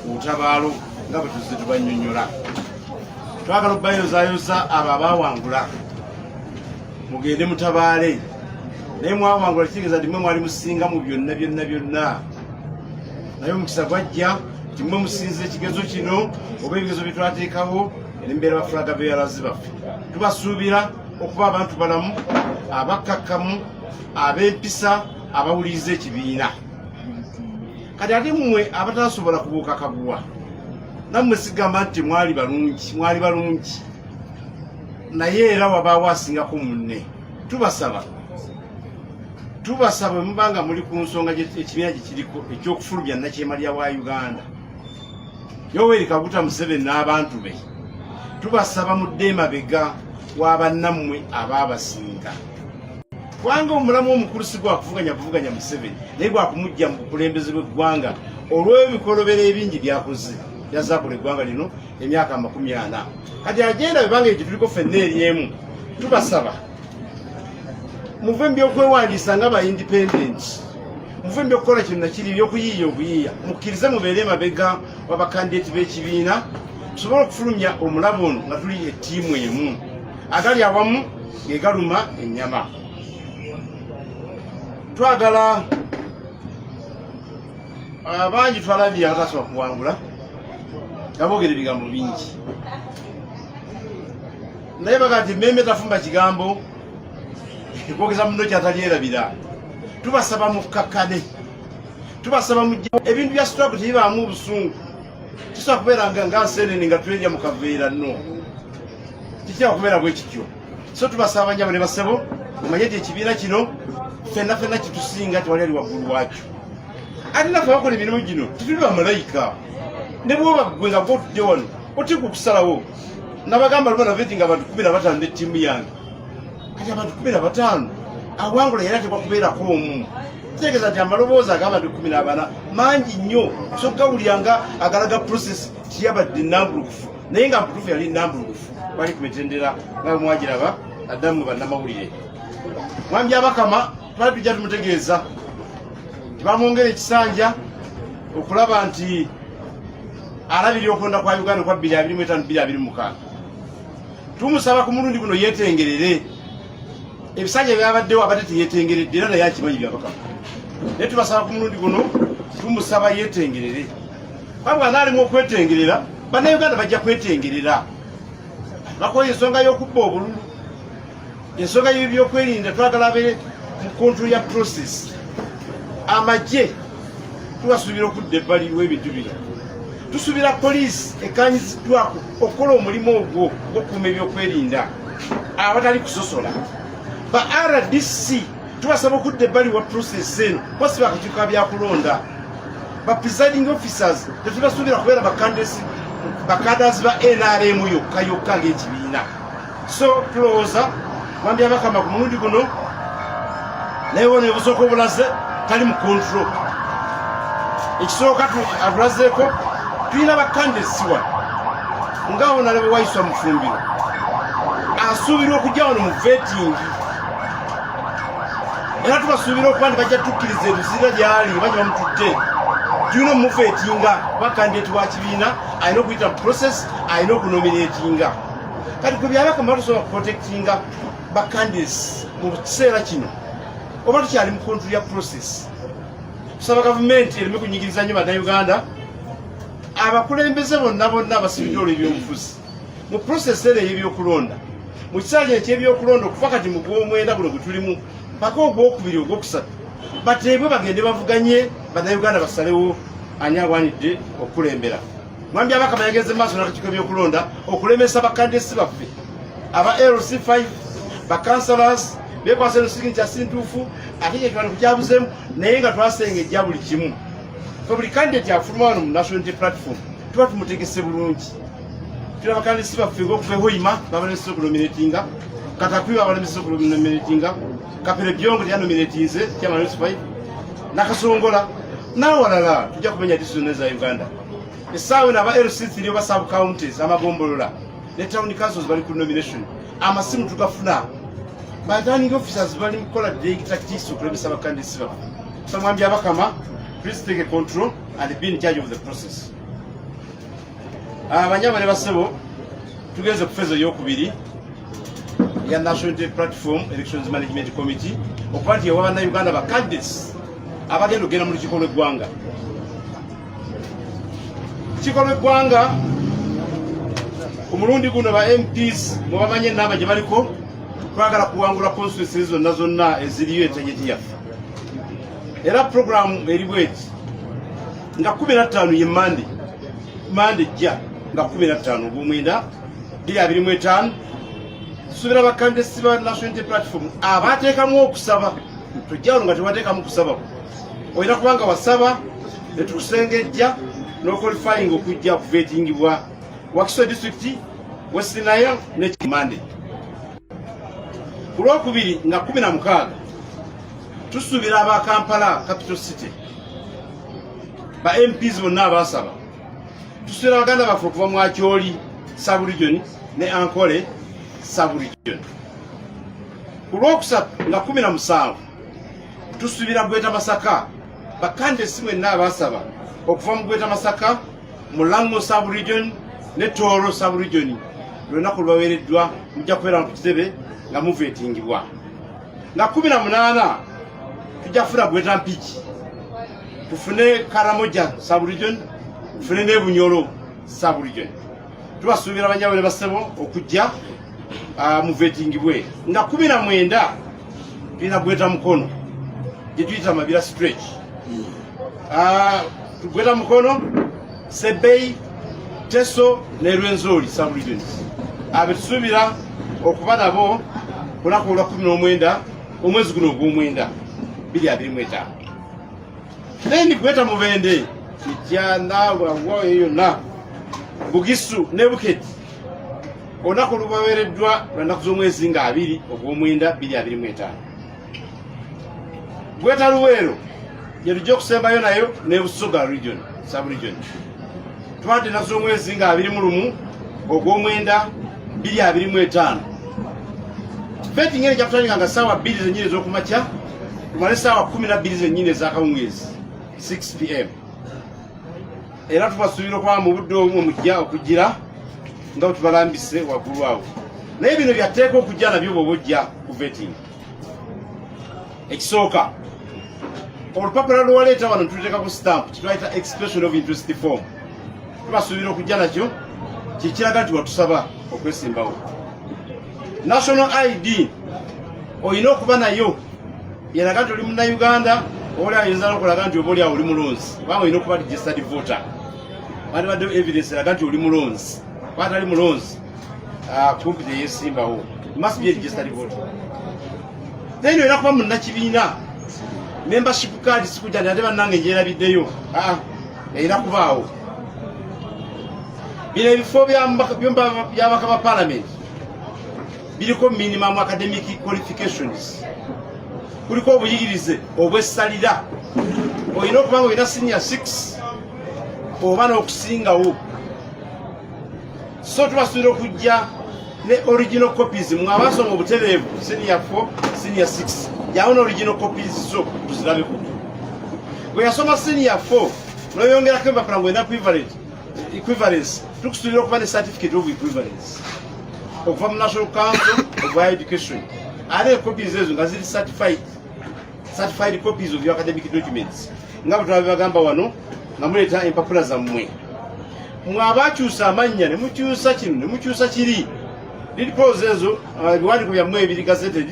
utabaalo nga bwe tuzze tubannyonnyola. Twagala okubayozaayoza abo abaawangula mugende mutabaale, naye mwawangula kitegeeza nti mmwe mwali musinga mu byonna byonna byonna, naye omukisa gwajja nti mmwe musinze ekigezo kino oba ebigezo bye twateekawo n'embeera bafulaga beeyalazi baffe. Tubasuubira okuba abantu balamu, abakkakkamu, ab'empisa, abawuliriza ekibiina. Kati ate mmwe abatasobola kubuuka kaguwa, nammwe sigamba nti mwali balungi, naye era wabaawo asingako munne. Tubasaba mubanga muli ku nsonga ekibiina gye kiriko eky'okufulumya Nakyema wa Uganda, Yoweri Kaguta Museveni n'abantu be, tubasaba mudde emabega wa bannammwe abaabasinga. Kubanga omulamu omukulu si gwakuvuganya Museveni, naye gwakumujja mu bukulembeze bw'eggwanga olw'ebikolobero ebingi byakoze byazaakula eggwanga lino emyaka 40. Kati agenda bebanga ekyo tuliko ffenna eri emu. Tubasaba muve mu byokwewandiisa nga ba-independent, muve mu byokukola kino nakiri ebyokuyiiya obuyiiya, mukkirize mubeere emabega w'abakandideti b'ekibiina, tusobole okufulumya omulabo ono nga tuli ettiimu emu, agali awamu ge galuma ennyama. Twagala abangi twalabye abatasobola kuwangula nga boogera ebigambo bingi, naye baga nti mmemme tafumba kigambo kwogeza muno kyatalyerabira. Tubasaba mukkakkane, tubasaba mujje ebintu bya sitopu tebibaamu obusungu. Tusobola kubeera nga nseenene nga tweja mu kaveera nno, tikira kubeera bwe kityo. So tubasaba banjabo ne basebo mumanye nti ekibiina kino ffenna kitusinga, tewali ali waggulu waakyo. Ate naffe abakola emirimu gino tetuli bamalayika, ne bwoba gwe nga gwotudde wano oteeka okusalawo. Nabagamba lubanaveti nga abantu 15 n'ettiimu yange, kati abantu 15 awangula era tekwakubeerako omu. Kitegeeza nti amaloboozi ag'abantu 14 mangi nnyo, sogawulyanga agalaga process tiyabadde nnambulukufu, naye nga mputuufu yali nnambulukufu. Bali ku mitendera nga mwagiraba addamu bannamawulire. Mwami Abakama twali tujja tumutegeeza tibamwongera ekisanja okulaba nti alabirira okulonda kwa Uganda kwa 2025-2026. Tumusaba ku mulundi guno yeetengerere. Ebisanja byabaddewo abadde teyeetengeredde era naye akimanyi by'Abakama. Naye tubasaba ku mulundi guno tumusaba yeetengerere. Wabula n'alimu okwetengerera, bannayuganda bajja kwetengerera. Bakola ensonga y'okubba obululu, ensonga y'ebyokwerinda twagala abe mu kontrol ya process. Amagye tubasuubira okudda ebbali w'ebintu bino. Tusuubira poliisi ekanyiziddwako okukola omulimu ogwo gw'okukuuma ebyokwerinda abatali kusosola. Ba RDC tubasaba okudda ebbali wa process eno kwasi bakakiiko ka byakulonda. Ba presiding officers tetubasuubira kubeera bakadasi ba NRM yokka ng'ekibiina. So tulowooza Mwami Abakama ku mulundi guno naye wona ebusooka obulaze tali mu kontrol. Ekisooka abulazeeko tulina bakandesi wano nga Honorable Waiswa Mufumbiro asuubirwa okujja wano mu vetting, era tubasuubira okuba nti bajja tukkiriza ebiziira gy'ali bajja bamutudde. Tulina omufeetinga bakandideti wa kibiina, alina okuyita mu process, alina okunominatinga. Kati kwe by'Abakama tusobola kuprotectinga bakandidesi mu kiseera kino oba tukyali mu kontrol ya process. Tusaba gavumenti ereme kunyigiriza nnyo bannayuganda, abakulembeze bonna abasibidde olw'ebyobufuzi mu process eyo ey'ebyokulonda, mu kiseera eky'ebyokulonda okuva kati mu gw'omwenda guno gwe tulimu mpaka ogwokubiri ogwokusatu, bateebwe bagende bavuganye bannayuganda basalewo ani agwanidde okukulembera. Mwami Abakama yageze maaso n'akakiiko ebyokulonda okulemesa bakandidesi baffe aba LC5 bakansalas bekwasa eno signature sintuufu ate kyekibano kukyabuzeemu naye nga twasengejja buli kimu. Buli kandidate afuluma wano mu national unity platform tuba tumutegese bulungi. Tulina bakandidesi baffe ng'okuva Hoima babalemeseza okunominatinga, Katakwiwa babalemeseza okunominatinga, Kapere Byongo yanominatinze chairman LC5, Nakasongola n'awalala tujja kumenya disitulikiti za Uganda. Essaawa n'aba LC3 oba sub counties amagombolola ne town councils bali ku nomination. Amasimu tugafuna. Returning officers bali mu kukola direct tactics okulemesa bakandidesi baffe. So Mwami Abakama, please take a control and be in charge of the process. abanyabale basebo tugeze kufezo yokubiri ya National Platform Elections Management Committee okwanti yawana Uganda ba candidates abagenda ogenda mu kikolo gwanga omulundi guno ba MPs mubamanye namba gye baliko twagala kuwangula constituencies zonna eziriyo etegeti yaffe era program eri bweti nga 15 ye Monday jja nga 15 Ogwomwenda 2025 subira ba candidates ba National Platform abateekamu okusaba tujjawo nga tebateekamu kusaba oyina kubanga wasaba netukusengejja no qualifying okujja kuvetingibwa Wakiso district West Nile ne Kimande kulwokubiri nga 16 tusubira aba Kampala capital city ba MPs bonna abasaba tusubira Baganda bafu kuva mu Acholi sub region ne Ankole sub region kulwokusatu nga 17 tusubira Bweta Masaka bakande simwe n'abasaba okuva mu Bweta Masaka Mulango sub region ne Toro sub region lunaku lwawereddwa mujja kubeera mu kitebe nga muvetingibwa nga 18 tujja kufuna Bweta Mpigi tufune Karamoja sub region tufune ne Bunyoro sub region tubasuubira abanyabale basebo okujja muvetingibwe nga 19 tulina Bweta Mukono gye tuyita Mabira stretch Bweta Mukono Sebei Teso ne Rwenzori sub regions abetusubira okuba nabo kunaku lwa 19 omwezi guno Ogwomwenda 2025 then Bweta Mubende Kijana wawo yonna Bugisu ne Buketi onaku lubawereddwa lwanaku z'omwezi nga 2 Ogwomwenda 2025 Bweta Luweero gye tujja okusembayo nayo ne Busoga region sub region twadde naku z'omwezi nga 21 Ogwomwenda 2025 Beti ngene jakutandika nga sawa 2 zennyini ez'okumakya tumale sawa 12 zennyini ez'akawungeezi 6 PM era tubasuubira okuba mu budde obumwe mujja okugira nga tubalambise waggulu awo naye bino byateeka okujja nabyo bw'oba ojja ku vetting ekisooka olupapula lwaleeta wano tuteekako stamp kitwayita expression of interest form tubasuubira okujja nakyo kikiraga nti watusaba okwesimbawo national ID olina okuba nayo yeraga nti oli Munnayuganda oli ayinza n'okulaga nti oba oli awo oli mulonzi kubanga olina okuba registered voter badde evidence eraga nti oli mulonzi kwata ali mulonzi kumpi teyesimbawo must be a registered voter then olina kuba munnakibiina membership card sikujja nti ate bannange njerabiddeyo erina kubaawo bino ebifo by'ababaka ba parliament biriko minimum academic qualifications kuliko obuyigirize obw'essalira olina okuba nga olina senior 6 oba n'okusingawo so tubasuubira okujja ne original copies mwe abasoma obutereevu senior 4 senior 6 yawo ne original copies zo tuzirabeko bwe yasoma senior 4 n'oyongerako empapula ng'olina equivalence tukusuubira okuba ne certificate of equivalence okuva mu National Council of Higher Education ate copies ezo nga ziri certified copies of your academic documents nga bwe twabibagamba wano nga muleeta empapula zammwe mwe abakyusa amannya ne mukyusa kino ne mukyusa kiri liripoozi ezo ebiwandiiko byammwe ebiri gazetted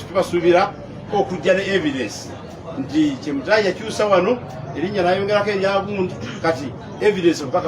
tubasuubira okujja ne evidence nti Kyemutahi yakyusa wano erinnya n'ayongerako erya Buntu kati evidence mpaka